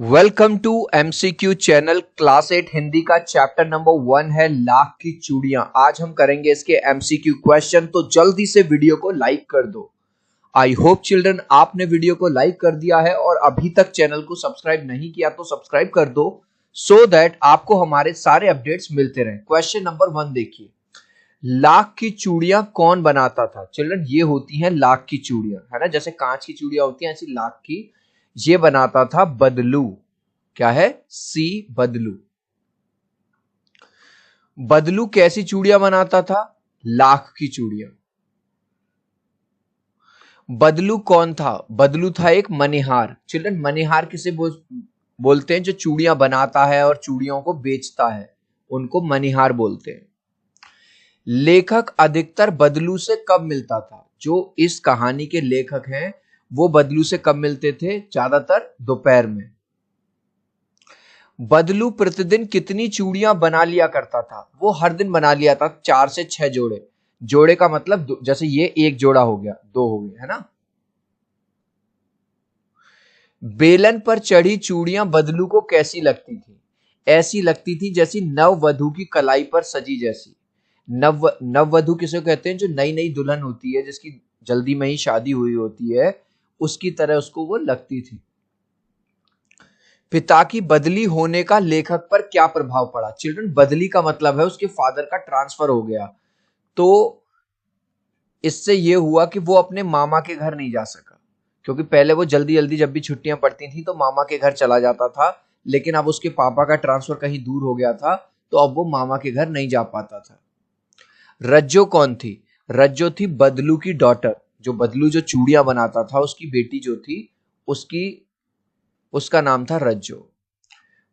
Welcome to MCQ channel. Class 8 Hindi का chapter number 1 है लाख की चूड़ियां। आज हम करेंगे इसके एमसीक्यू क्वेश्चन, तो जल्दी से वीडियो को लाइक कर दो। आई होप चिल्ड्रन आपने वीडियो को लाइक कर दिया है और अभी तक चैनल को सब्सक्राइब नहीं किया तो सब्सक्राइब कर दो सो दैट आपको हमारे सारे अपडेट्स मिलते रहे। क्वेश्चन नंबर 1 देखिए, लाख की चूड़ियां कौन बनाता था? चिल्ड्रन ये होती हैं लाख की चूड़ियां, है ना, जैसे कांच की चूड़ियां होती हैं ऐसी लाख की ये बनाता था बदलू। क्या है? सी बदलू। बदलू कैसी चूड़ियां बनाता था? लाख की चूड़ियां। बदलू कौन था? बदलू था एक मनिहार। चिल्ड्रन मनिहार किसे बोलते हैं? जो चूड़ियां बनाता है और चूड़ियों को बेचता है उनको मनिहार बोलते हैं। लेखक अधिकतर बदलू से कब मिलता था? जो इस कहानी के लेखक हैं वो बदलू से कब मिलते थे? ज्यादातर दोपहर में। बदलू प्रतिदिन कितनी चूड़ियां बना लिया करता था? वो हर दिन बना लिया था 4 से 6 जोड़े। जोड़े का मतलब जैसे ये एक जोड़ा हो गया, 2 हो गए, है ना। बेलन पर चढ़ी चूड़ियां बदलू को कैसी लगती थी? ऐसी लगती थी जैसी नववधु की कलाई पर सजी जैसी। नववधु किसे कहते हैं? जो नई नई दुल्हन होती है, जिसकी जल्दी में ही शादी हुई होती है, उसकी तरह उसको वो लगती थी। पिता की बदली होने का लेखक पर क्या प्रभाव पड़ा? चिल्ड्रन बदली का मतलब है उसके फादर का ट्रांसफर हो गया, तो इससे ये हुआ कि वो अपने मामा के घर नहीं जा सका, क्योंकि पहले वो जल्दी जल्दी जब भी छुट्टियां पड़ती थी तो मामा के घर चला जाता था, लेकिन अब उसके पापा का ट्रांसफर कहीं दूर हो गया था तो अब वो मामा के घर नहीं जा पाता था। रज्जो कौन थी? रज्जो थी बदलू की डॉटर। जो बदलू जो चूड़ियां बनाता था उसकी बेटी जो थी, उसकी उसका नाम था रज्जो।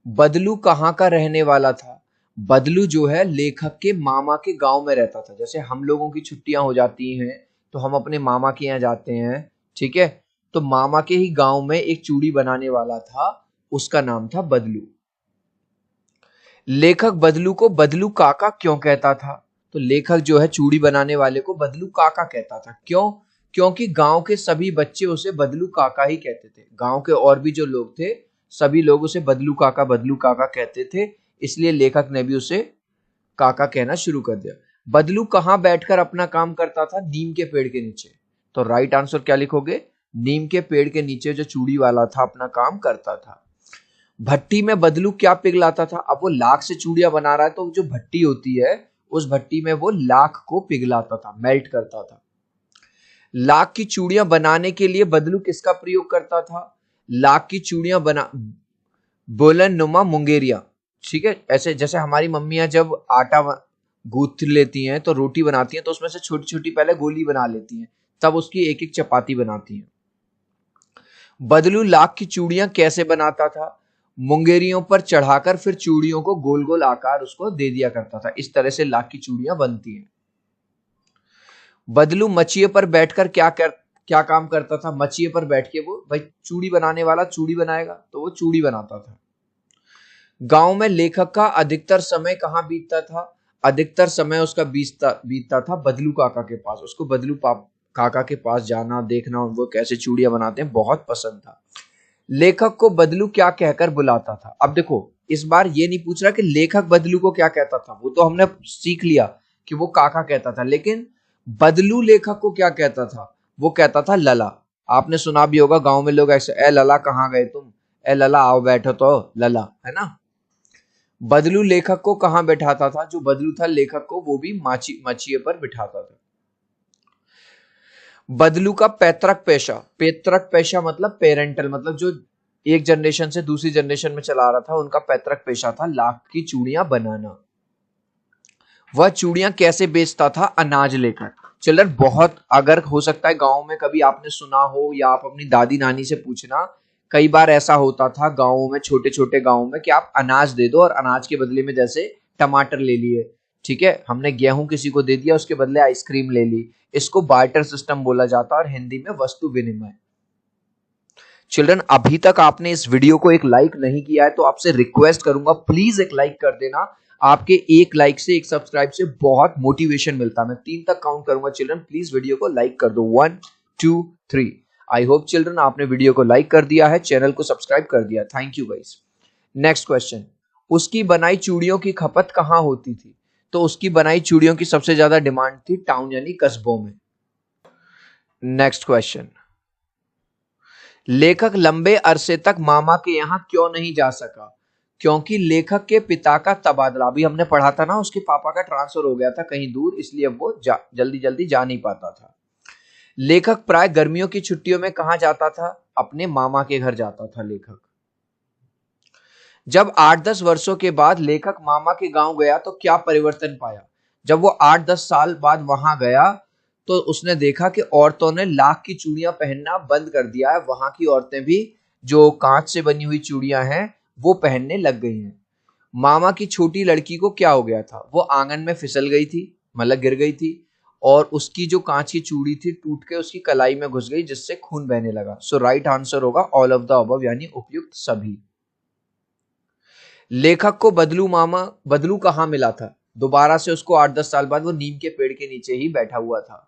बदलू कहाँ का रहने वाला था? बदलू जो है लेखक के मामा के गांव में रहता था। जैसे हम लोगों की छुट्टियां हो जाती हैं तो हम अपने मामा के यहाँ जाते हैं, ठीक है, तो मामा के ही गांव में एक चूड़ी बनाने वाला था, उसका नाम था बदलू। लेखक बदलू को बदलू काका क्यों कहता था? तो लेखक जो है चूड़ी बनाने वाले को बदलू काका कहता था। क्यों? क्योंकि गांव के सभी बच्चे उसे बदलू काका ही कहते थे। गांव के और भी जो लोग थे सभी लोग उसे बदलू काका कहते थे, इसलिए लेखक ने भी उसे काका कहना शुरू कर दिया। बदलू कहां बैठकर अपना काम करता था? नीम के पेड़ के नीचे। तो राइट आंसर क्या लिखोगे? नीम के पेड़ के नीचे जो चूड़ी वाला था अपना काम करता था। भट्टी में बदलू क्या पिघलाता था? अब वो लाख से चूड़ियां बना रहा है तो जो भट्टी होती है उस भट्टी में वो लाख को पिघलाता था, मेल्ट करता था। लाख की चूड़ियां बनाने के लिए बदलू किसका प्रयोग करता था? लाख की चूड़ियां बना बोलन नुमा मुंगेरिया, ठीक है, ऐसे जैसे हमारी मम्मियां जब आटा गूंथ लेती हैं तो रोटी बनाती हैं तो उसमें से छोटी छोटी पहले गोली बना लेती हैं, तब उसकी एक एक चपाती बनाती हैं। बदलू लाख की चूड़ियां कैसे बनाता था? मुंगेरियों पर चढ़ाकर फिर चूड़ियों को गोल गोल आकार उसको दे दिया करता था। इस तरह से लाख की चूड़ियां बनती हैं। बदलू मचिए पर बैठकर क्या काम करता था? मचिए पर बैठ के वो भाई चूड़ी बनाने वाला चूड़ी बनाएगा तो वो चूड़ी बनाता था। गांव में लेखक का अधिकतर समय कहाँ बीतता था? अधिकतर समय उसका बीतता था बदलू काका के पास। उसको काका के पास जाना, देखना वो कैसे चूड़ियां बनाते हैं बहुत पसंद था। लेखक को बदलू क्या कहकर बुलाता था? अब देखो इस बार ये नहीं पूछ रहा कि लेखक बदलू को क्या कहता था, वो तो हमने सीख लिया कि वो काका कहता था, लेकिन बदलू लेखक को क्या कहता था? वो कहता था लला। आपने सुना भी होगा गांव में लोग ऐसे, ए लला कहाँ गए तुम, ए लला आओ बैठो तो लला, है ना। बदलू लेखक को कहां बैठाता था? जो बदलू था लेखक को वो भी मचिए पर बिठाता था। बदलू का पैतृक पेशा मतलब पेरेंटल, मतलब जो एक जनरेशन से दूसरी जनरेशन में चला रहा था, उनका पैतृक पेशा था लाख की चूड़ियां बनाना। वह चूड़ियां कैसे बेचता था? अनाज लेकर। चिल्ड्रन बहुत, अगर हो सकता है गांव में कभी आपने सुना हो या आप अपनी दादी नानी से पूछना, कई बार ऐसा होता था गांवों में, छोटे छोटे गांवों में, कि आप अनाज दे दो और अनाज के बदले में जैसे टमाटर ले लिए, ठीक है, हमने गेहूं किसी को दे दिया उसके बदले आइसक्रीम ले ली, इसको बार्टर सिस्टम बोला जाता है और हिंदी में वस्तु विनिमय। चिल्ड्रन अभी तक आपने इस वीडियो को एक लाइक नहीं किया है तो आपसे रिक्वेस्ट करूंगा प्लीज एक लाइक कर देना। आपके एक लाइक से, एक सब्सक्राइब से बहुत मोटिवेशन मिलता है। मैं 3 तक काउंट करूंगा चिल्ड्रन, प्लीज वीडियो को लाइक कर दो। 1 2 3। आई होप चिल्ड्रन आपने वीडियो को लाइक कर दिया है, चैनल को सब्सक्राइब कर दिया। Thank you guys. Next question, उसकी बनाई चूड़ियों की खपत कहाँ होती थी? तो उसकी बनाई चूड़ियों की सबसे ज्यादा डिमांड थी टाउन यानी कस्बों में। नेक्स्ट क्वेश्चन, लेखक लंबे अरसे तक मामा के यहां क्यों नहीं जा सका? क्योंकि लेखक के पिता का तबादला, अभी हमने पढ़ा था ना, उसके पापा का ट्रांसफर हो गया था कहीं दूर, इसलिए वो जल्दी जल्दी जा नहीं पाता था। लेखक प्राय गर्मियों की छुट्टियों में कहां जाता था? अपने मामा के घर जाता था लेखक। जब 8-10 वर्षों के बाद लेखक मामा के गांव गया तो क्या परिवर्तन पाया? जब वो 8-10 साल बाद वहां गया तो उसने देखा कि औरतों ने लाख की चूड़ियां पहनना बंद कर दिया है। वहां की औरतें भी जो कांच से बनी हुई चूड़ियां हैं वो पहनने लग गई हैं। मामा की छोटी लड़की को क्या हो गया था? वो आंगन में फिसल गई थी, मतलब गिर गई थी, और उसकी जो कांच की चूड़ी थी टूट के उसकी कलाई में घुस गई, जिससे खून बहने लगा। सो राइट आंसर होगा ऑल ऑफ द अबव, यानी उपयुक्त सभी। लेखक को बदलू कहाँ मिला था? दोबारा से उसको 8-10 साल बाद वो नीम के पेड़ के नीचे ही बैठा हुआ था।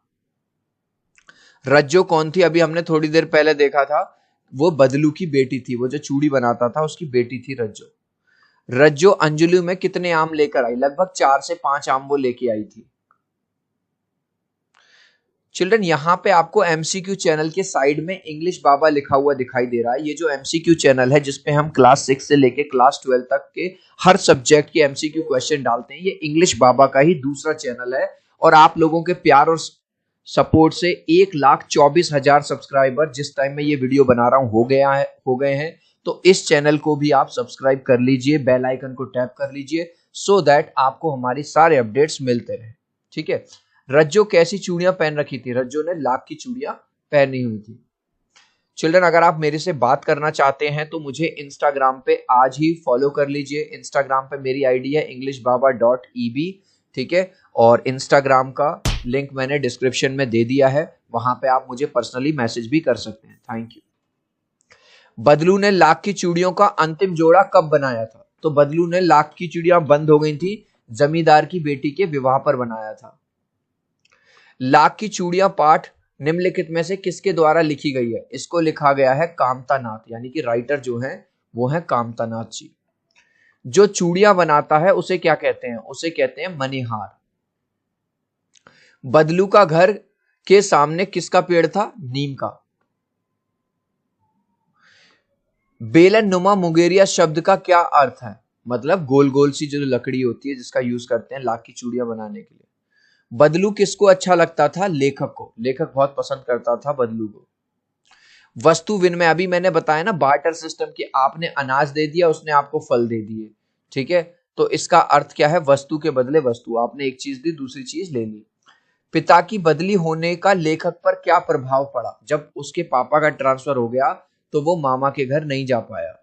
रज्जो कौन थी? अभी हमने थोड़ी देर पहले देखा था, वो बदलू की बेटी थी, वो जो चूड़ी बनाता था उसकी बेटी थी रज्जो। रज्जो अंजुलू में कितने आम लेकर आई? लगभग 4 से 5 आम वो लेके आई थी। चिल्ड्रन, यहाँ पे आपको एमसीक्यू चैनल के साइड में इंग्लिश बाबा लिखा हुआ दिखाई दे रहा है। ये जो एमसीक्यू चैनल है जिसपे हम क्लास 6 से लेके क्लास 12 तक के हर सब्जेक्ट के एमसीक्यू क्वेश्चन डालते हैं, ये इंग्लिश बाबा का ही दूसरा चैनल है। और आप लोगों के प्यार और सपोर्ट से 1,24,000 सब्सक्राइबर जिस टाइम में ये वीडियो बना रहा हूं हो गए हैं। तो इस चैनल को भी आप सब्सक्राइब कर लीजिए, बेल आइकन को टैप कर लीजिए, सो दैट आपको हमारी सारे अपडेट्स मिलते रहे। ठीक है। रज्जो कैसी चूड़ियां पहन रखी थी? रज्जो ने लाख की चूड़ियां पहनी हुई थी। चिल्ड्रन, अगर आप मेरे से बात करना चाहते हैं तो मुझे इंस्टाग्राम पे आज ही फॉलो कर लीजिए। इंस्टाग्राम पे मेरी आईडी है englishbaba.eb। ठीक है, और इंस्टाग्राम का लिंक मैंने डिस्क्रिप्शन में दे दिया है, वहां पे आप मुझे पर्सनली मैसेज भी कर सकते हैं। Thank you. बदलू ने लाख की चूड़ियों का अंतिम जोड़ा कब बनाया था? तो बदलू ने लाख की चूड़ियां बंद हो गई थी, जमींदार की बेटी के विवाह पर बनाया था। लाख की चूड़ियां पाठ निम्नलिखित में से किसके द्वारा लिखी गई है? इसको लिखा गया है कामतानाथ, यानी कि राइटर जो है वो है कामतानाथ जी। जो चूड़ियां बनाता है उसे क्या कहते हैं? उसे कहते हैं मणिहार। बदलू का घर के सामने किसका पेड़ था? नीम का। बेलन नुमा मुंगेरिया शब्द का क्या अर्थ है? मतलब गोल गोल सी जो लकड़ी होती है जिसका यूज करते हैं लाख की चूड़ियां बनाने के लिए। बदलू किसको अच्छा लगता था? लेखक को। लेखक बहुत पसंद करता था बदलू को। वस्तु विनिमय, अभी मैंने बताया ना बार्टर सिस्टम की, आपने अनाज दे दिया, उसने आपको फल दे दिए। ठीक है, तो इसका अर्थ क्या है? वस्तु के बदले वस्तु, आपने एक चीज दी दूसरी चीज ले ली। पिता की बदली होने का लेखक पर क्या प्रभाव पड़ा? जब उसके पापा का ट्रांसफर हो गया तो वो मामा के घर नहीं जा पाया।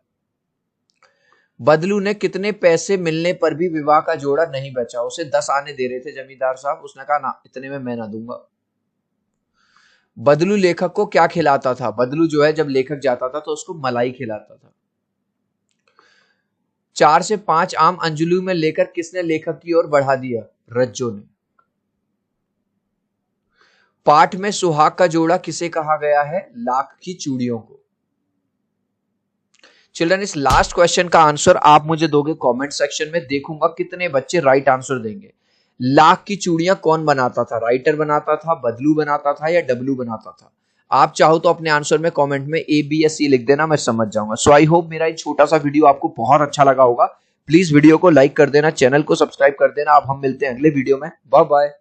बदलू ने कितने पैसे मिलने पर भी विवाह का जोड़ा नहीं बचा? उसे 10 आने दे रहे थे जमींदार साहब, उसने कहा ना, इतने में मैं ना दूंगा। बदलू लेखक को क्या खिलाता था? बदलू जो है जब लेखक जाता था तो उसको मलाई खिलाता था। 4 से 5 आम अंजुलू में लेकर किसने लेखक की ओर बढ़ा दिया? रज्जो ने। पाठ में सुहाग का जोड़ा किसे कहा गया है? लाख की चूड़ियों को। चिल्ड्रन, इस लास्ट क्वेश्चन का आंसर आप मुझे दोगे कमेंट सेक्शन में, देखूंगा कितने बच्चे राइट आंसर देंगे। लाख की चूड़ियां कौन बनाता था? राइटर बनाता था, बदलू बनाता था, या डब्लू बनाता था? आप चाहो तो अपने आंसर में कमेंट में A B या C लिख देना, मैं समझ जाऊंगा। सो आई होप मेरा ये छोटा सा वीडियो आपको बहुत अच्छा लगा होगा। प्लीज वीडियो को लाइक कर देना, चैनल को सब्सक्राइब कर देना। अब हम मिलते हैं अगले वीडियो में। Bye bye.